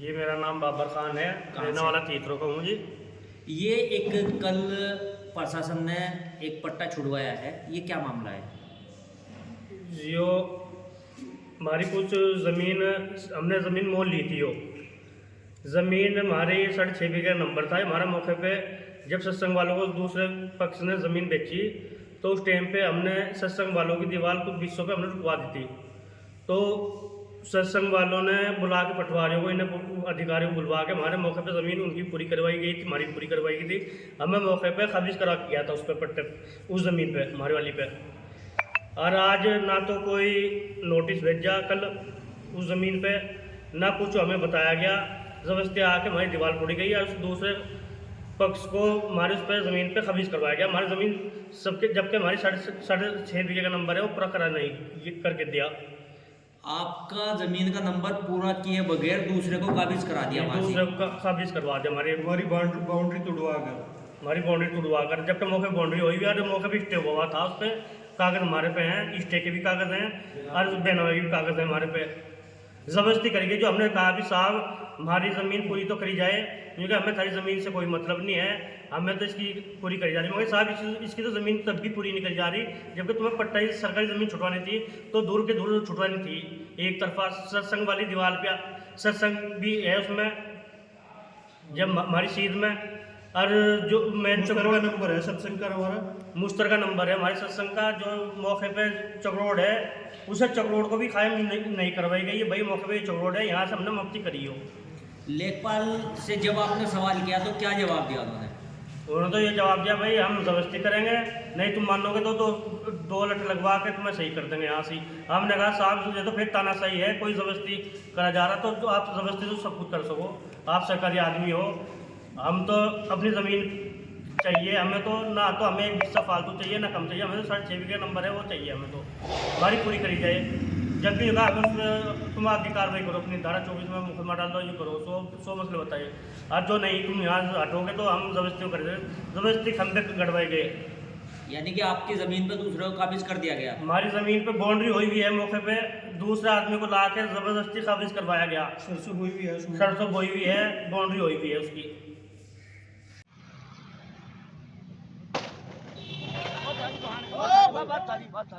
जी मेरा नाम बाबर खान है, रहने वाला तीतरों का हूँ जी। ये एक कल प्रशासन ने एक पट्टा छुड़वाया है, ये क्या मामला है? जो हमारी कुछ ज़मीन, हमने ज़मीन मोल ली थी। यो ज़मीन हमारी 6.5 बीघा नंबर था। हमारा मौके पे जब सत्संग वालों को दूसरे पक्ष ने ज़मीन बेची तो उस टाइम पे हमने सत्संग वालों की दीवार कुछ हिस्सों पे हमने रुकवा दी थी। तो सत्संग वालों ने बुला के पटवारियों को, इन्हें अधिकारियों को बुलवा के हमारे मौके पे ज़मीन उनकी पूरी करवाई गई थी, हमारी पूरी करवाई गई थी। हमें मौके पे खारिज करा गया था उस पे पट्टे, उस ज़मीन पे, हमारी वाली पे। और आज ना तो कोई नोटिस भेजा कल उस ज़मीन पे, ना कुछ हमें बताया गया। ज़बरदस्ती आके हमारी दीवार तोड़ी गई और उस दूसरे पक्ष को हमारे उस पर ज़मीन पे खारिज करवाया गया। हमारी ज़मीन सबके, जबकि हमारी 6.5 बीघे का नंबर है, वो पूरा करा नहीं ये करके दिया। आपका जमीन का नंबर पूरा किए बगैर दूसरे को काबिज करा दिया वहां से। दूसरे को खारिज करवा दिया। हमारी बाउंड्री तोड़वा कर, हमारी बाउंड्री तोड़वा कर, जबकि मौके बाउंड्री हुई भी और मौके भी स्टे हुआ था। उस पर कागज़ हमारे पे हैं, स्टे के भी कागज़ हैं और बेनवाई भी कागज़ हैं हमारे पे। ज़बरदस्ती करेंगे। जो हमने कहा भी साहब हमारी ज़मीन पूरी तो करी जाए, क्योंकि हमें सारी ज़मीन से कोई मतलब नहीं है, हमें तो इसकी पूरी करी जा रही। मगर साहब इसकी तो ज़मीन तब भी पूरी नहीं करी जा रही जबकि तुम्हें पट्टा ही सरकारी ज़मीन छुटवानी थी तो दूर के दूर छुटवानी थी। एक तरफा सत्संग वाली दीवार पे सत्संग भी है उसमें, जब हमारी सीध में, और जो मेन मुश्तरका नंबर है सत्संग का हमारा, मुश्तरका नंबर है हमारे सत्संग का। जो मौके पे चकरोड है, उसे चकरोड को भी कायम नहीं करवाई गई है। भाई मौके पे चकरोड है, यहाँ से हमने मुक्ति करी हो। लेखपाल से जब आपने सवाल किया तो क्या जवाब दिया उन्होंने? उन्होंने तो ये जवाब दिया, भाई हम ज़बरदस्ती करेंगे, नहीं तुम मानोगे तो दो लट लगवा के तुम्हें सही कर देंगे यहाँ से। हमने कहा साहब ये तो फिर तानाशाही है, कोई ज़बरदस्ती करा जा रहा तो आप ज़बरदस्ती तो सब कुछ कर सको, आप सरकारी आदमी हो। हम तो अपनी ज़मीन चाहिए हमें, तो ना तो हमें एक हिस्सा फालतू चाहिए ना कम चाहिए, हमें तो 6.5 बीघा नंबर है वो चाहिए हमें, तो हमारी पूरी करी जाए। जब भी होगा हमें तुम आपकी कार्रवाई करो, अपनी धारा 24 में मुकदमा डाल दो, ये करो, सौ मसले बताइए। और जो नहीं तुम यहाँ से हटोगे तो हम ज़बरदस्ती कर देंगे। ज़बरदस्ती खंबे गड़वाए गए, यानी कि आपकी जमीन पर दूसरे को काबिज कर दिया गया। हमारी ज़मीन पे बाउंड्री हुई भी है, मौके पे दूसरे आदमी को ला के ज़बरदस्ती काबिज करवाया गया। सरसों बोई भी है उसमें, सरसों बोई हुई है, बाउंड्री हुई भी है उसकी। बात